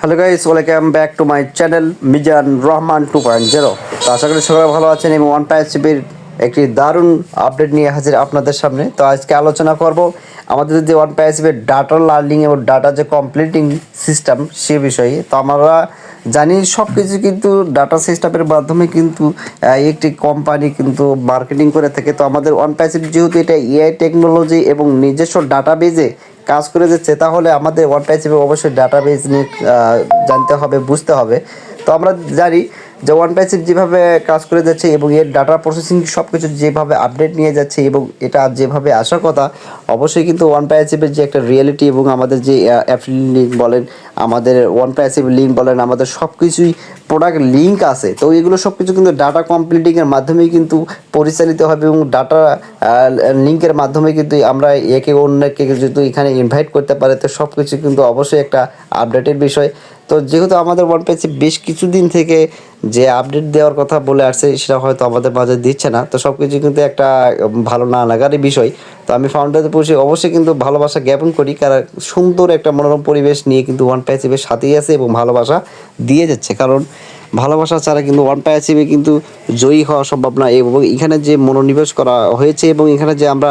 Hello guys, welcome back to my channel Mizan Rahman 2.0। তো আশা করি সবাই ভালো আছেন এবং ওয়ান পাইসিবির একটি দারুণ আপডেট নিয়ে হাজির আপনাদের সামনে। তো আজকে আলোচনা করব আমাদের যে ওয়ান পাইসিবির ডাটা লার্নিং এবং ডাটা যে কমপ্লিটিং সিস্টেম সে বিষয়ে। তো আমরা জানি সব কিছু কিন্তু ডাটা সিস্টেমের মাধ্যমে কিন্তু একটি কোম্পানি কিন্তু মার্কেটিং করে থাকে। তো আমাদের ওয়ান পাইসিব যেহেতু এটা এআই টেকনোলজি এবং নিজস্ব ডাটাবেজে কাজ করে যাচ্ছে, তাহলে আমাদের ওয়ান পাইসিবে অবশ্যই ডাটাবেস নিয়ে জানতে হবে, বুঝতে হবে। তো আমরা জানি যে ওয়ান পাইসিপ যেভাবে কাজ করে যাচ্ছে এবং এর ডাটা প্রসেসিং সব কিছু যেভাবে আপডেট নিয়ে যাচ্ছে এবং এটা যেভাবে আসার কথা, অবশ্যই কিন্তু ওয়ান পাইসিপের যে একটা রিয়েলিটি এবং আমাদের যে অ্যাফিলিয়েট লিঙ্ক বলেন, আমাদের ওয়ান পাইসিপ লিঙ্ক বলেন, আমাদের সব কিছুই প্রোডাক্ট লিঙ্ক আছে। তো এগুলো সব কিছু কিন্তু ডাটা কমপ্লিটিংয়ের মাধ্যমেই কিন্তু পরিচালিত হবে এবং ডাটা লিঙ্কের মাধ্যমে কিন্তু আমরা একে অন্যকে যদি এখানে ইনভাইট করতে পারে, তো সব কিছু কিন্তু অবশ্যই একটা আপডেটের বিষয়। তো যেহেতু আমাদের ওয়ান পেজে বেশ কিছুদিন থেকে যে আপডেট দেওয়ার কথা বলে আসছে, সেটা হয়তো আমাদের মাঝে দিচ্ছে না। তো সব কিছু কিন্তু একটা ভালো না লাগারই বিষয়। তো আমি ফাউন্ডারদের বসে অবশ্যই কিন্তু ভালোবাসা জ্ঞাপন করি, কারণ সুন্দর একটা মনোরম পরিবেশ নিয়ে কিন্তু ওয়ান পাইসিবের সাথেই আছে এবং ভালোবাসা দিয়ে যাচ্ছে। কারণ ভালোবাসা ছাড়া কিন্তু ওয়ান পাইসিবে কিন্তু জয়ী হওয়া সম্ভব না। এবং এখানে যে মনোনিবেশ করা হয়েছে এবং এখানে যে আমরা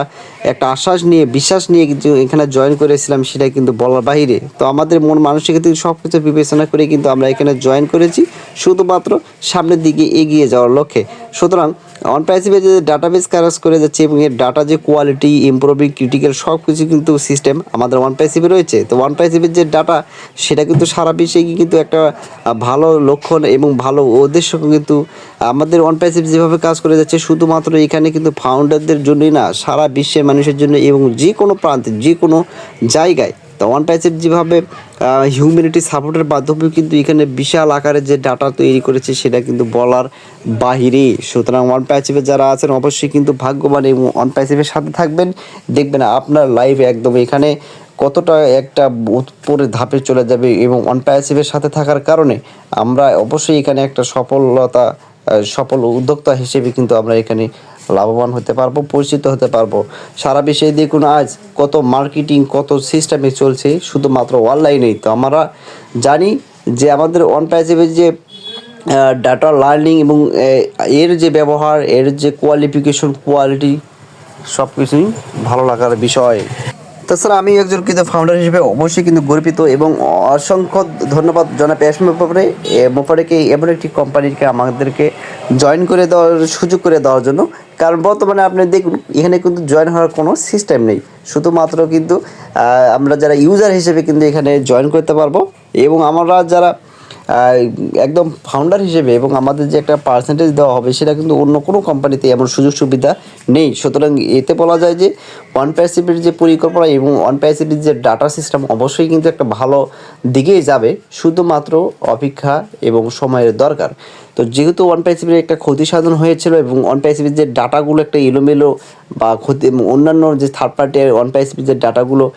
একটা আশ্বাস নিয়ে, বিশ্বাস নিয়ে কিন্তু এখানে জয়েন করেছিলাম, সেটা কিন্তু বলার বাহিরে। তো আমাদের মন মানসিকতা সব কিছু বিবেচনা করে কিন্তু আমরা এখানে জয়েন করেছি শুধুমাত্র সামনের দিকে এগিয়ে যাওয়ার লক্ষ্যে। সুতরাং ওয়ান পাইসিবে যে ডাটাবেস কাজ করে যাচ্ছে এবং এর ডাটা যে কোয়ালিটি, ইমপ্রুভিং, ক্রিটিক্যাল সব কিছু কিন্তু সিস্টেম আমাদের ওয়ান পাইসিবে রয়েছে। তো ওয়ান পাইসিবের যে ডাটা, সেটা কিন্তু সারা বিশ্বে কিন্তু একটা ভালো লক্ষণ এবং ভালো উদ্দেশ্য। কিন্তু আমাদের ওয়ান পাইসিব যেভাবে কাজ করে যাচ্ছে, শুধুমাত্র এখানে কিন্তু ফাউন্ডারদের জন্যই না, সারা বিশ্বের মানুষের জন্য এবং যে কোনো প্রান্তে, যে কোনো জায়গায়। তো ওয়ান পাইসিব যেভাবে হিউম্যানিটি সাপোর্টের মাধ্যমে কিন্তু এখানে বিশাল আকারে যে ডাটা তৈরি করেছে, সেটা কিন্তু বলার বাহিরে। সুতরাং ওয়ান পাইসিবে যারা আছেন অবশ্যই কিন্তু ভাগ্যবান এবং ওয়ান পাইসিবের সাথে থাকবেন, দেখবেন আপনার লাইফ একদম এখানে কতটা একটা উপরে ধাপে চলে যাবে। এবং ওয়ান পাইসিবের সাথে থাকার কারণে আমরা অবশ্যই এখানে একটা সফল উদ্যোক্তা হিসেবে কিন্তু আমরা এখানে লাভবান হতে পারবো, পরিচিত হতে পারবো। সারা বিশ্বে দেখুন আজ কত মার্কেটিং, কত সিস্টেমে চলছে শুধুমাত্র অনলাইনেই। তো আমরা জানি যে আমাদের ওয়ান পাইসিবের যে ডাটা লার্নিং এবং এর যে ব্যবহার, এর যে কোয়ালিফিকেশন, কোয়ালিটি সব কিছুই ভালো লাগার বিষয়। তাছাড়া আমি একজন কিন্তু ফাউন্ডার হিসেবে অবশ্যই কিন্তু গর্বিত এবং অসংখ্য ধন্যবাদ জনাব ইয়াসমিন মোফারেকে এমন একটি কোম্পানিকে আমাদেরকে জয়েন করে দেওয়ার সুযোগ করে দেওয়ার জন্য। কারণ বর্তমানে আপনি দেখুন এখানে কিন্তু জয়েন হওয়ার কোনো সিস্টেম নেই, শুধুমাত্র কিন্তু আমরা যারা ইউজার হিসেবে কিন্তু এখানে জয়েন করতে পারবো। এবং আমরা যারা একদম ফাউন্ডার হিসেবে এবং আমাদের যে একটা পার্সেন্টেজ দেওয়া হবে, সেটা কিন্তু অন্য কোনো কোম্পানিতে এমন সুযোগ সুবিধা নেই। সুতরাং এতে বলা যায় যে ওয়ান পাইসিবির যে পরিকল্পনা এবং ওয়ান পাইসিবির যে ডাটা সিস্টেম অবশ্যই কিন্তু একটা ভালো দিকেই যাবে, শুধুমাত্র অপেক্ষা এবং সময়ের দরকার। তো যেহেতু ওয়ান পাইসিবির একটা ক্ষতি সাধন হয়েছিল এবং ওয়ান পাইসিবির যে ডাটাগুলো একটা এলোমেলো বা ক্ষতি, অন্যান্য যে থার্ড পার্টি ওয়ান পাইসিবির যে ডাটাগুলো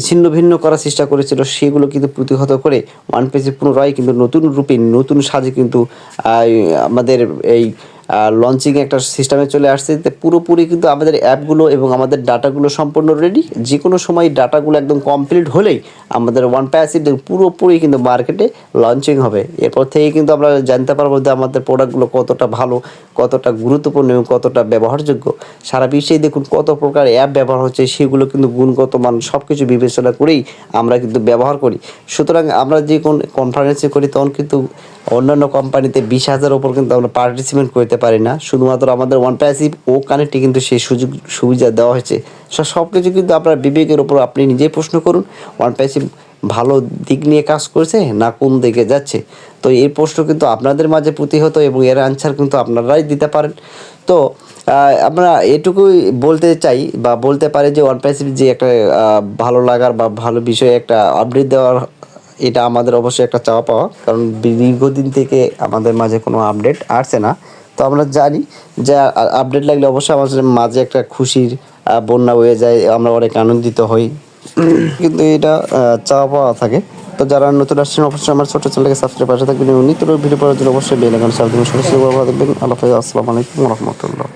ছিন্ন ভিন্ন করার চেষ্টা করেছিল, সেগুলো কিন্তু প্রতিহত করে ওয়ান পেজে পুনরায় কিন্তু নতুন রূপে, নতুন সাজে কিন্তু আমাদের এই লঞ্চিং একটা সিস্টেমে চলে আসছে। পুরোপুরি কিন্তু আমাদের অ্যাপগুলো এবং আমাদের ডাটাগুলো সম্পূর্ণ রেডি। যে কোনো সময় ডাটাগুলো একদম কমপ্লিট হলেই আমাদের ওয়ান পাইসিব পুরোপুরি কিন্তু মার্কেটে লঞ্চিং হবে। এরপর থেকে কিন্তু আমরা জানতে পারবো যে আমাদের প্রোডাক্টগুলো কতটা ভালো, কতটা গুরুত্বপূর্ণ এবং কতটা ব্যবহারযোগ্য। সারা বিশ্বেই দেখুন কত প্রকার অ্যাপ ব্যবহার হচ্ছে, সেগুলো কিন্তু গুণগত মান সব কিছু বিবেচনা করেই আমরা কিন্তু ব্যবহার করি। সুতরাং আমরা যে কোন কনফারেন্সে করি, তখন কিন্তু অন্যান্য কোম্পানিতে 20,000 ওপর কিন্তু আমরা পার্টিসিপেট করতে পারি না। শুধুমাত্র আমাদের ওয়ান পাইসিব ও কানেক্টে কিন্তু সেই সুযোগ সুবিধা দেওয়া হয়েছে। সব কিছু কিন্তু আপনার বিবেকের ওপর আপনি নিজেই প্রশ্ন করুন, ওয়ান পাইসিব ভালো দিক নিয়ে কাজ করছে না কোন দিকে যাচ্ছে। তো এই প্রশ্ন কিন্তু আপনাদের মাঝে প্রতিহত এবং এর আনসার কিন্তু আপনারাই দিতে পারেন। তো আমরা এটুকুই বলতে চাই বা বলতে পারি যে ওয়ান পাইসিব যে একটা ভালো লাগার বা ভালো বিষয়ে একটা আপডেট দেওয়ার, এটা আমাদের অবশ্যই একটা চাওয়া পাওয়া। কারণ দীর্ঘদিন থেকে আমাদের মাঝে কোনো আপডেট আসছে না। তো আমরা জানি যে আপডেট লাগলে অবশ্যই আমাদের মাঝে একটা খুশির বন্যা বয়ে যায়, আমরা অনেক আনন্দিত হই। কিন্তু এটা চাওয়া পাওয়া থাকে। তো যারা নতুন আসছেন অবশ্যই আমার ছোটো চ্যানেলকে সাবস্ক্রাইব পাশে থাকবেন এবং নিত্য ভিডিও পাওয়ার জন্য অবশ্যই বেল আইকন চাপ দেবেন। সবাই ভালো থাকবেন। আল্লাহ হাফেজ। আসসালামু আলাইকুম ওয়া রাহমাতুল্লাহ।